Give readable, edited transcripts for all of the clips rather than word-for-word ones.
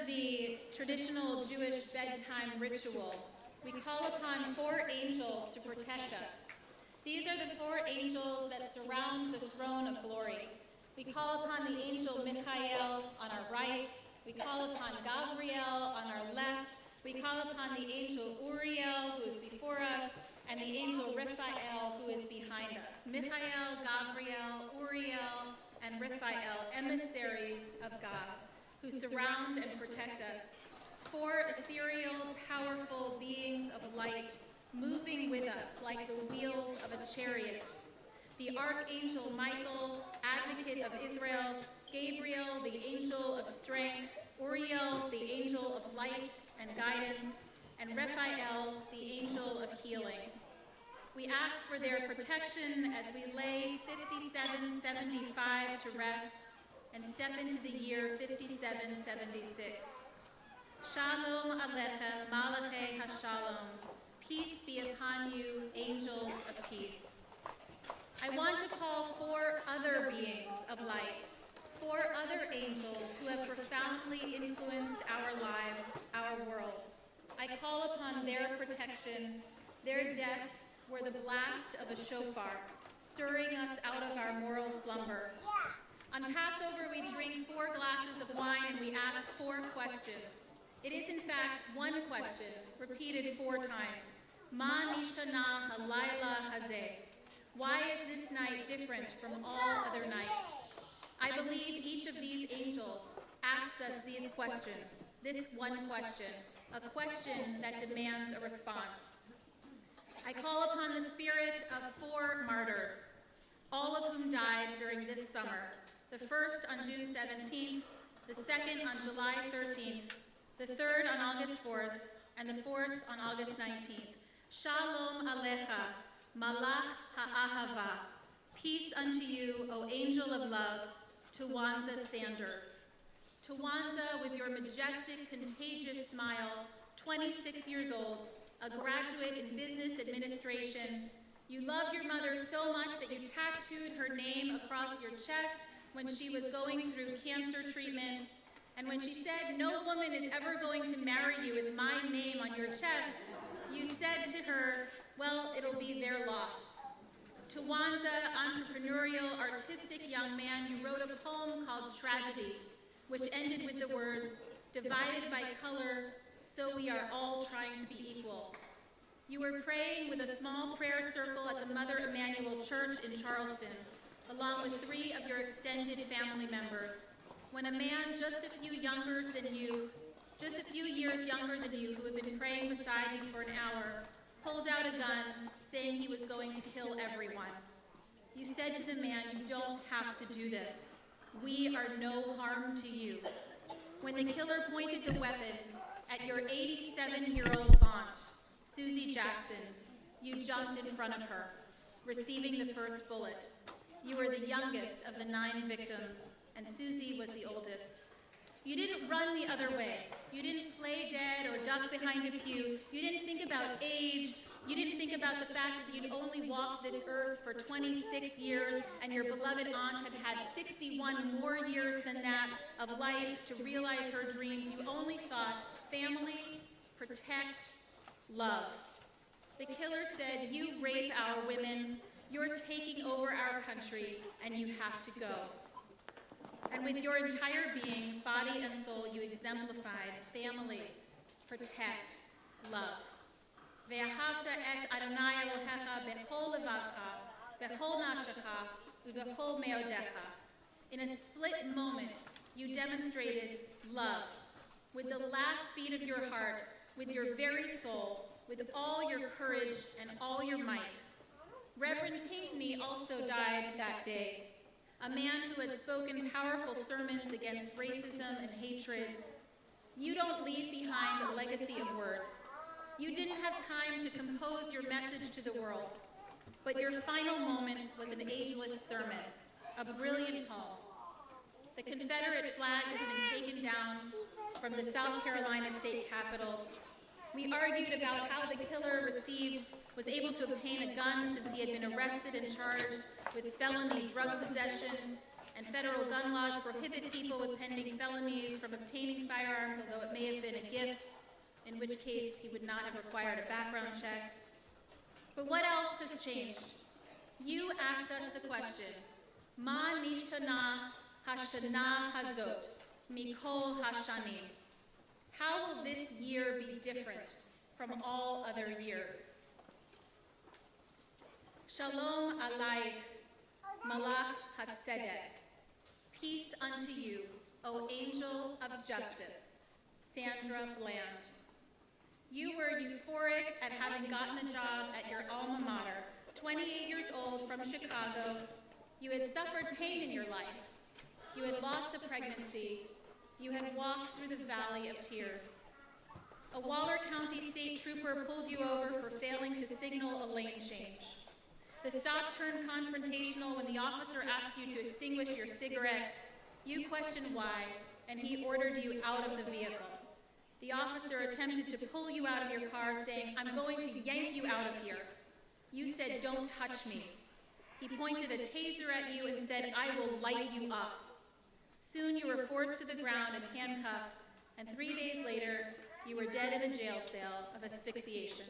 of the traditional Jewish bedtime ritual, we call upon 4 angels to protect us. These are the 4 angels that surround the throne of glory. We call upon the angel Michael on our right. We call upon Gabriel on our left. We call upon the angel Uriel, who is before us, and the angel Raphael, who is behind us. Michael, Gabriel, Uriel, and Raphael, emissaries of God, who surround and protect us. 4 ethereal, powerful beings of light, moving with us like the wheels of a chariot. The archangel Michael, advocate of Israel, Gabriel, the angel of strength, Uriel, the angel of light and guidance, and Raphael, the angel of healing. We ask for their protection as we lay 5775 to rest and step into the year 5776. Shalom Aleichem, Malachei HaShalom. Peace be upon you, angels of peace. I want to call 4 other beings of light, 4 other angels who have profoundly influenced our lives, our world. I call upon their protection. Their deaths were the blast of a shofar, stirring us out of our moral slumber. On Passover, we drink 4 glasses of wine and we ask 4 questions. It is, in fact, one question, repeated 4 times. Ma nishtana halayla hazeh. Why is this night different from all other nights? I believe each of these angels asks us these questions, this one question, a question that demands a response. I call upon the spirit of 4 martyrs, all of whom died during this summer. The first on June 17th, the second on July 13th, the third on August 4th, and the 4th on August 19th. Shalom Alecha, Malach Ha'ahava. Peace unto you, O angel of love, Tywanza Sanders. Tywanza, with your majestic, contagious smile, 26 years old, a graduate in business administration. You loved your mother so much that you tattooed her name across your chest when she was going through cancer treatment. And when she said, "No woman is ever going to marry you with my name on your chest," you said to her, "Well, it'll be their loss." Tywanza, entrepreneurial, artistic young man, you wrote a poem called Tragedy, which ended with the words, "Divided by color, so we are all trying to be equal." You were praying with a small prayer circle at the Mother Emanuel Church in Charleston, along with 3 of your extended family members, when a man just a few years younger than you, who had been praying beside you for an hour, pulled out a gun, saying he was going to kill everyone. You said to the man, "You don't have to do this. We are no harm to you." When the killer pointed the weapon at your 87-year-old aunt, Susie Jackson, you jumped in front of her, receiving the first bullet. You were the youngest of the 9 victims, and Susie was the oldest. You didn't run the other way. You didn't play dead or duck behind a pew. You didn't think about age. You didn't think about the fact that you'd only walked this earth for 26 years and your beloved aunt had 61 more years than that of life to realize her dreams. You only thought family, protect, love. The killer said, "You rape our women, you're taking over our country, and you have to go." And with your entire being, body and soul, you exemplified family, protect, love. Ve'ahavta et Adonai Elohecha bechol levavcha, bechol nafshecha, ubechol meodecha. In a split moment, you demonstrated love with the last beat of your heart, with your very soul, with all your courage and all your might. Reverend Pinckney also died that day. A man who had spoken powerful sermons against racism and hatred. You don't leave behind a legacy of words. You didn't have time to compose your message to the world, but your final moment was an ageless sermon, a brilliant poem. The Confederate flag has been taken down from the South Carolina state capitol. We argued about how the killer was able to obtain a gun since he had been arrested and charged with felony drug possession and federal gun laws prohibit people with pending felonies from obtaining firearms, although it may have been a gift, in which case he would not have required a background check. But what else has changed? You ask us the question, Ma nishtana hashana hazot, mikol hashanim. How will this year be different from all other years? Shalom aleich, malach hatzedek. Peace unto you, O angel of justice, Sandra Bland. You were euphoric at having gotten a job at your alma mater, 28 years old from Chicago. You had suffered pain in your life. You had lost a pregnancy. You had walked through the valley of tears. A Waller County state trooper pulled you over for failing to signal a lane change. The stop turned confrontational when the officer asked you to extinguish your cigarette. You questioned why, and he ordered you out of the vehicle. The officer attempted to pull you out of your car, saying, "I'm going to yank you out of here." You said, "Don't touch me." He pointed a taser at you and said, "I will light you up." Soon you were forced to the ground and handcuffed, and 3 days later, you were dead in a jail cell of asphyxiation.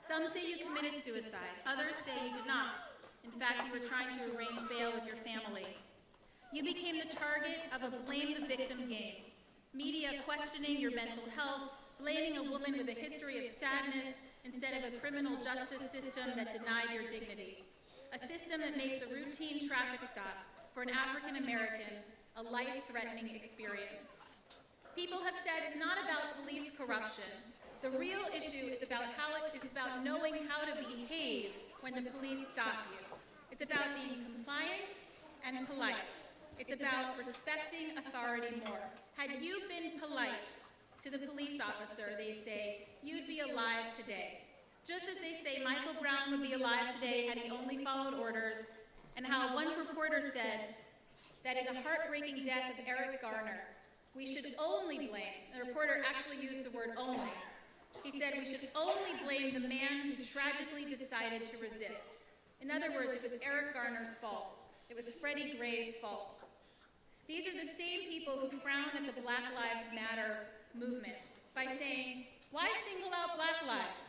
Some say you committed suicide. Others say you did not. In fact, you were trying to arrange bail with your family. You became the target of a blame the victim game. Media questioning your mental health, blaming a woman with a history of sadness instead of a criminal justice system that denied your dignity. A system that makes a routine traffic stop for an African American a life-threatening experience. People have said it's not about police corruption. The real issue is about knowing how to behave when the police stop you. It's about being compliant and polite. It's about respecting authority more. Had you been polite to the police officer, they say, you'd be alive today. Just as they say Michael Brown would be alive today had he only followed orders, and how one reporter said that in the heartbreaking death of Eric Garner, we should only blame, the reporter actually used the word only. He said we should only blame the man who tragically decided to resist. In other words, it was Eric Garner's fault. It was Freddie Gray's fault. These are the same people who frown at the Black Lives Matter movement by saying, why single out Black lives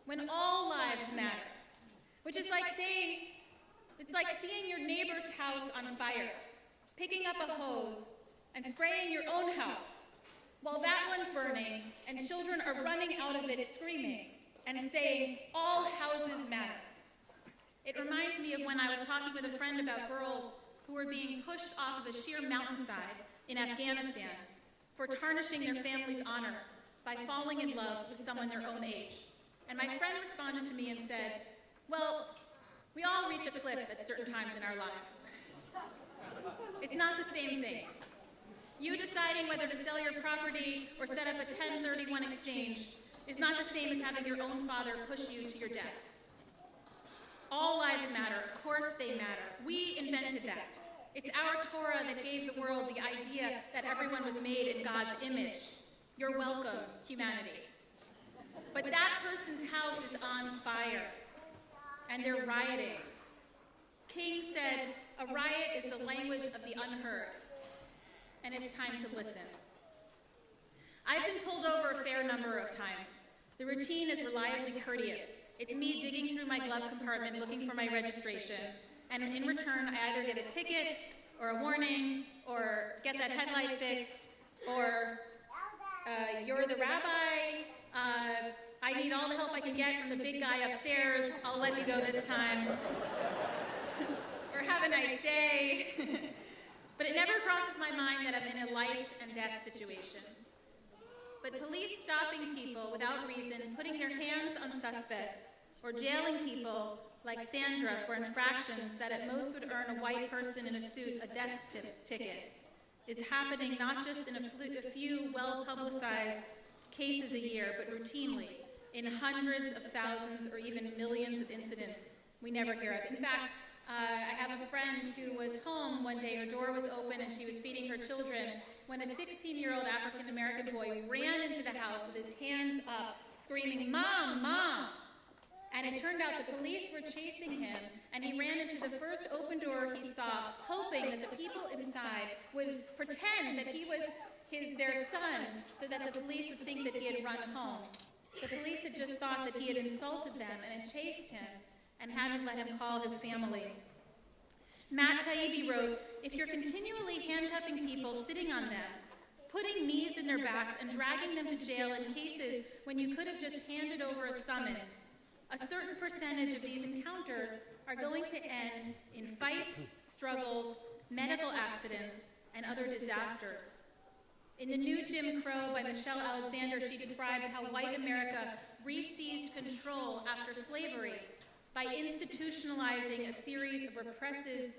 when all lives matter? Which is like saying, it's like seeing your neighbor's house on fire, picking up a hose and spraying your own house while that one's burning and children are running out of it screaming and saying, all houses matter. It reminds me of when I was talking with a friend about girls who were being pushed off of a sheer mountainside in Afghanistan for tarnishing their family's honor by falling in love with someone their own age. And my friend responded to me and said, well, we all reach a cliff at certain times in our lives. It's not the same thing. You deciding whether to sell your property or set up a 1031 exchange is not the same as having your own father push you to your death. All lives matter. Of course they matter. We invented that. It's our Torah that gave the world the idea that everyone was made in God's image. You're welcome, humanity. But that person's house is on fire, and they're rioting. King said, a riot is the language of the unheard, and it's time to listen. I've been pulled over a fair number of times. The routine is reliably courteous. It's me digging through my glove compartment looking for my registration, and in return I either get a ticket or a warning or get that headlight fixed or you're the rabbi, I need all the help I can get from the big guy upstairs, I'll let you go this time, or have a nice day. But it never crosses my mind that I'm in a life and death situation. But police stopping people without reason, putting their hands on suspects, or jailing people like Sandra for infractions that at most would earn a white person in a suit a desk ticket, is happening not just in a few well-publicized cases a year, but routinely in hundreds of thousands or even millions of incidents we never hear of. In fact, I have a friend who was home one day, her door was open and she was feeding her children when a 16-year-old African-American boy ran into the house with his hands up, screaming, "Mom, Mom!" And it turned out the police were chasing him, and he ran into the first open door he saw, hoping that the people inside would pretend that he was their son, so that the police would think that he had run home. The police had just thought that he had insulted them and had chased him and hadn't let him call his family. Matt Taibbi wrote, "If you're continually handcuffing people, sitting on them, putting knees in their backs and dragging them to jail in cases when you could have just handed over a summons, a certain percentage of these encounters are going to end in fights, struggles, medical accidents, and other disasters." In The New Jim Crow by Michelle Alexander, she describes how white America re-seized control after slavery by institutionalizing a series of repressive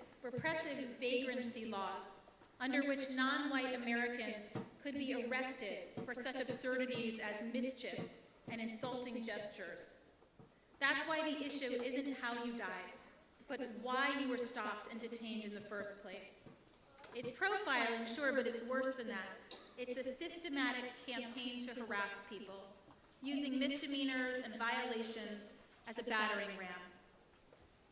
vagrancy laws under which non-white Americans could be arrested for such absurdities as mischief and insulting gestures. That's why the issue isn't how you died, but why you were stopped and detained in the first place. It's profiling, sure, but it's worse than that. It's a systematic campaign to harass people, using misdemeanors and violations as a battering ram.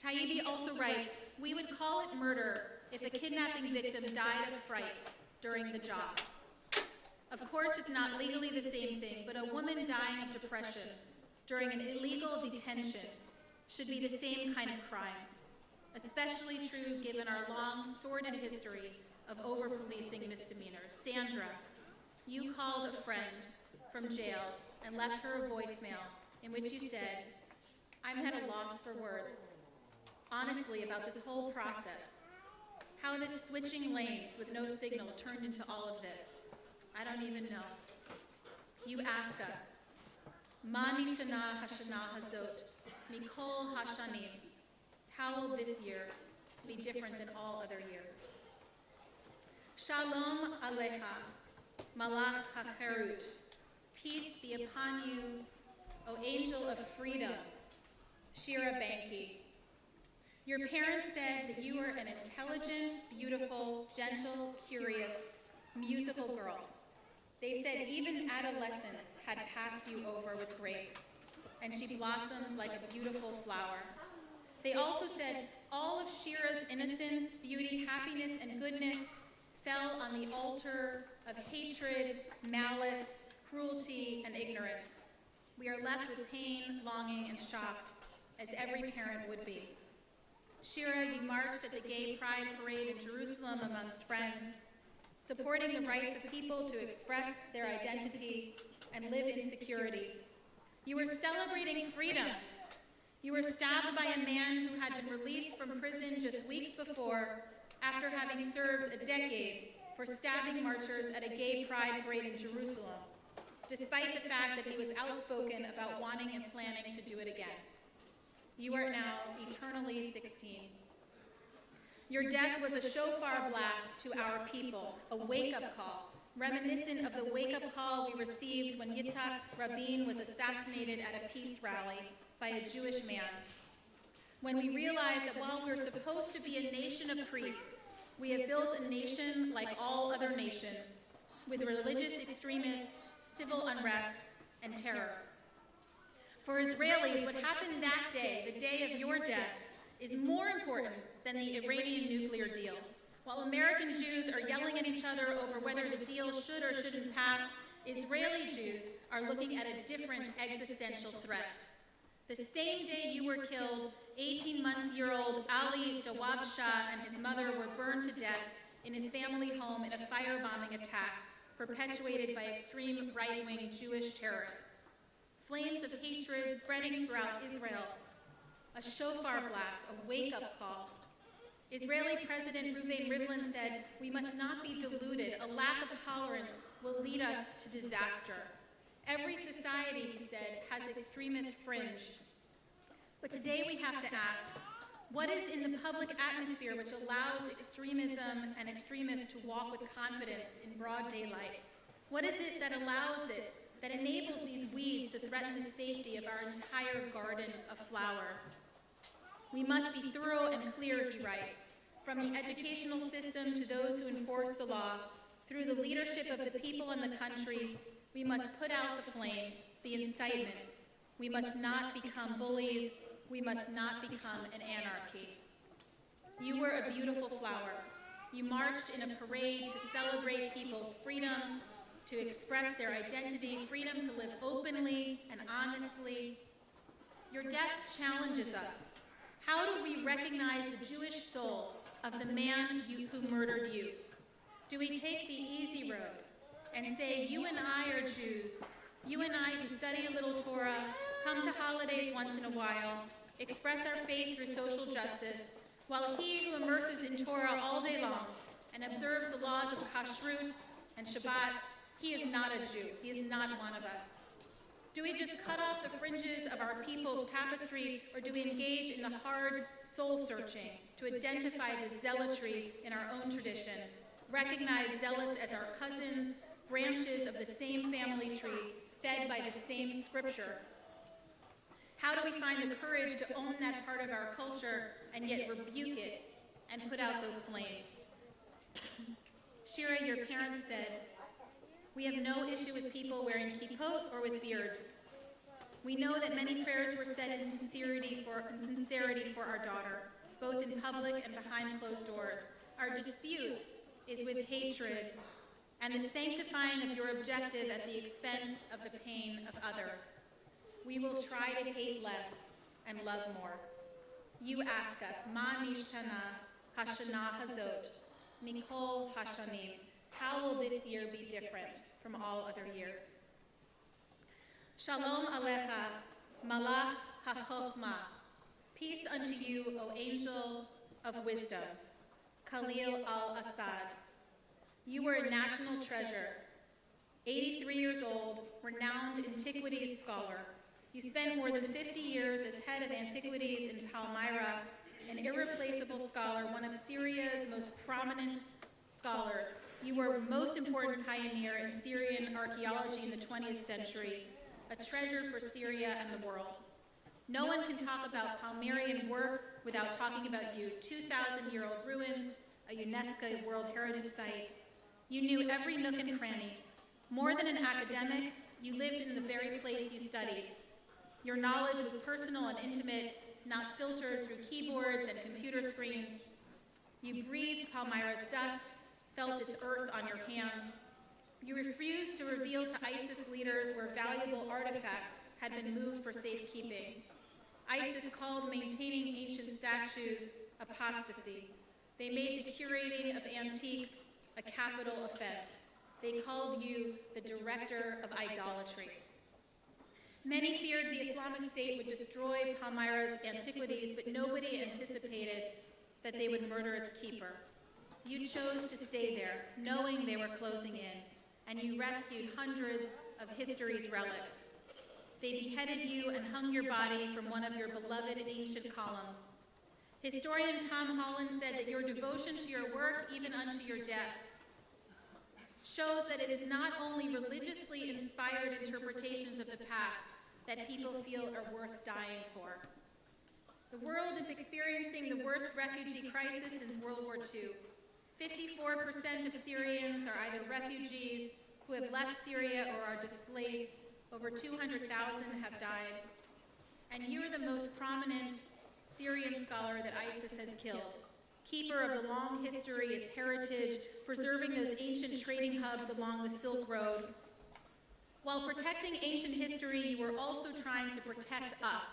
Taibbi also writes, "We would call it murder if a kidnapping victim died of fright during the job. Of course, it's not legally the same thing, but a woman dying of depression during an illegal detention should be the same kind of crime, especially true given our long, sordid history of over-policing misdemeanors. Sandra, you called a friend from jail and left her a voicemail in which you said, 'I'm at a loss for words, honestly, about this whole process. How this switching lanes with no signal turned into all of this, I don't even know.' You ask us, 'Ma nishtana Hashanah hazot, mikol hashanim?' How will this year be different than all other years? Shalom alecha, malach hacherut. Peace be upon you, O angel of freedom, Shira Banki. Your parents said that you were an intelligent, beautiful, gentle, curious, musical girl. They said even adolescence had passed you over with grace, and she blossomed like a beautiful flower. They also said all of Shira's innocence, beauty, happiness, and goodness fell on the altar of hatred, malice, cruelty, and ignorance. We are left with pain, longing, and shock, as every parent would be. Shira, you marched at the Gay Pride Parade in Jerusalem amongst friends, supporting the rights of people to express their identity and live in security. You were celebrating freedom. You were stabbed by a man who had been released from prison just weeks before after having served a decade for stabbing martyrs at a gay pride parade in Jerusalem, despite the fact that he was outspoken about wanting and planning to do it again. You are now eternally 16. Your death was a shofar blast to our people, a wake-up call, reminiscent of the wake-up call we received when Yitzhak Rabin was assassinated at a peace rally by a Jewish man. When we realized that while we're supposed to be a nation of priests, we have built a nation like all other nations, with religious extremists, civil unrest, and terror. For Israelis, what happened that day, the day of your death, is more important than the Iranian nuclear deal. While American Jews are yelling at each other over whether the deal should or shouldn't pass, Israeli Jews are looking at a different existential threat. The same day you were killed, 18-month-old Ali Dawabshah and his mother were burned to death in his family home in a firebombing attack perpetuated by extreme right-wing Jewish terrorists. Flames of hatred spreading throughout Israel. A shofar blast, a wake-up call. Israeli President Reuven Rivlin said, "We must not be deluded. A lack of tolerance will lead us to disaster." Every society, he said, has extremist fringe. But today we have to ask, what is in the public atmosphere which allows extremism and extremists to walk with confidence in broad daylight? What is it that allows it, that enables these weeds to threaten the safety of our entire garden of flowers? We must be thorough and clear, he writes, from the educational system to those who enforce the law, through the leadership of the people in the country. We must put out the flames, the incitement. We must not become bullies. We must not become an anarchy. You were a beautiful flower. You marched in a parade to celebrate people's freedom, to express their identity, freedom to live openly and honestly. Your death challenges us. How do we recognize the Jewish soul of the man who murdered you? Do we take the easy road and say, you and I are Jews, you and I who study a little Torah, come to holidays once in a while, express our faith through social justice, while he who immerses in Torah all day long and observes the laws of Kashrut and Shabbat, he is not a Jew. He is not one of us. Do we just cut off the fringes of our people's tapestry, or do we engage in the hard soul-searching to identify the zealotry in our own tradition, recognize zealots as our cousins, branches of the same family tree, fed by the same scripture? How do we find the courage to own that part of our culture and yet rebuke it and put out those flames? Shira, your parents said, we have no issue with people wearing kippot or with beards. We know that many prayers were said in sincerity for our daughter, both in public and behind closed doors. Our dispute is with hatred and the sanctifying of your objective at the expense of the pain of others. We will try to hate less and love more. You ask us, Ma nishtana Hashanah hazot, mikol hashanim. How will this year be different from all other years? Shalom alecha, malach hachochma. Peace unto you, O angel of wisdom, Khaleel al-Assad. You were a national treasure. 83 years old, renowned antiquities scholar. You spent more than 50 years as head of antiquities in Palmyra, an irreplaceable scholar, one of Syria's most prominent scholars. You were a most important pioneer in Syrian archaeology in the 20th century, a treasure for Syria and the world. No one can talk about Palmyrian work without talking about you. 2,000-year-old ruins, a UNESCO World Heritage Site. You knew every nook and cranny. More than an academic, you lived in the very place you studied. Your knowledge was personal and intimate, not filtered through keyboards and computer screens. You breathed Palmyra's dust, felt its earth on your hands. You refused to reveal to ISIS leaders where valuable artifacts had been moved for safekeeping. ISIS called maintaining ancient statues apostasy. They made the curating of antiques a capital offense. They called you the director of idolatry. Many feared the Islamic State would destroy Palmyra's antiquities, but nobody anticipated that they would murder its keeper. You chose to stay there, knowing they were closing in, and you rescued hundreds of history's relics. They beheaded you and hung your body from one of your beloved ancient columns. Historian Tom Holland said that your devotion to your work, even unto your death, shows that it is not only religiously inspired interpretations of the past that people feel are worth dying for. The world is experiencing the worst refugee crisis since World War II. 54% of Syrians are either refugees who have left Syria or are displaced. Over 200,000 have died. And you are the most prominent Syrian scholar that ISIS has killed. Keeper of the long history, its heritage, preserving those ancient trading hubs along the Silk Road. While protecting ancient history, you were also trying to protect us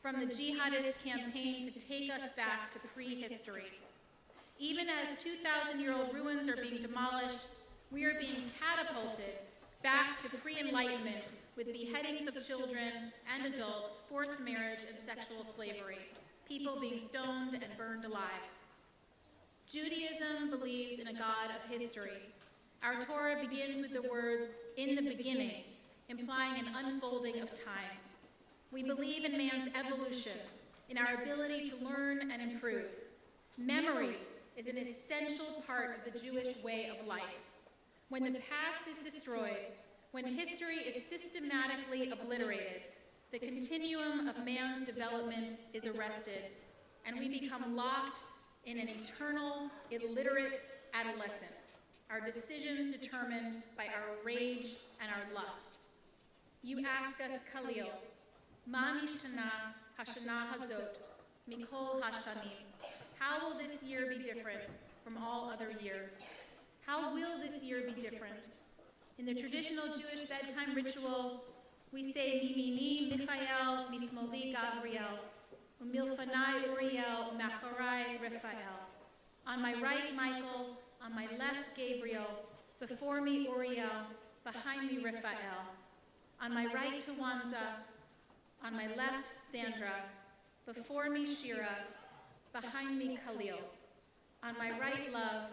from the jihadist campaign to take us back to prehistory. Even as 2,000-year-old ruins are being demolished, we are being catapulted back to pre-enlightenment with beheadings of children and adults, forced marriage, and sexual slavery, people being stoned and burned alive. Judaism believes in a God of history. Our Torah begins with the words, "in the beginning," implying an unfolding of time. We believe in man's evolution, in our ability to learn and improve. Memory is an essential part of the Jewish way of life. When the past is destroyed, when history is systematically obliterated, the continuum of man's development is arrested, and we become locked in an eternal, illiterate adolescence, our decisions determined by our rage and our lust. You ask us, Khaleel, Ma nishtana Hashanah hazot mikol hashanim. How will this year be different from all other years? How will this year be different? In the traditional Jewish bedtime ritual, we say, Mimini Michael, Mismoli Gavriel, Umilfanai Uriel, Macharai Raphael. On my right, Michael, on my left, Gabriel, before me, Uriel, behind me, Raphael. On my right, Tywanza, on my left, Sandra, before me, Shira, behind me, Khaleel. On my right, love,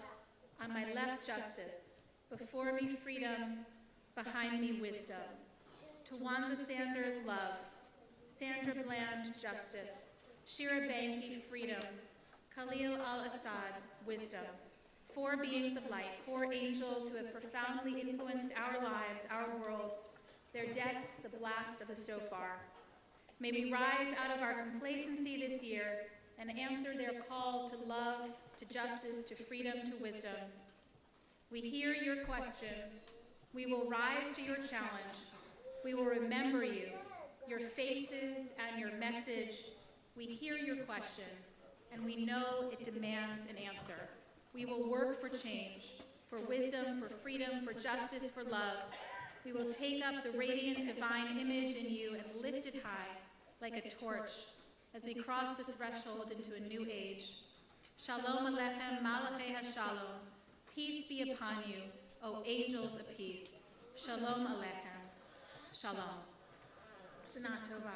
on my left, justice, before me, freedom, behind me, wisdom. Tywanza Sanders, love. Sandra Bland, justice. Shira Banki, freedom. Khaleel al-Assad, wisdom. 4 beings of light, 4 angels who have profoundly influenced our lives, our world, their deaths, the blast of the shofar. May we rise out of our complacency this year and answer their call to love, to justice, to freedom, to wisdom. We hear your question. We will rise to your challenge. We will remember you, your faces and your message. We hear your question, and we know it demands an answer. We will work for change, for wisdom, for freedom, for justice, for love. We will take up the radiant divine image in you and lift it high like a torch as we cross the threshold into a new age. Shalom Aleichem, Malachei HaShalom. Peace be upon you, O angels of peace. Shalom Aleichem. Shalom. Shana Tova.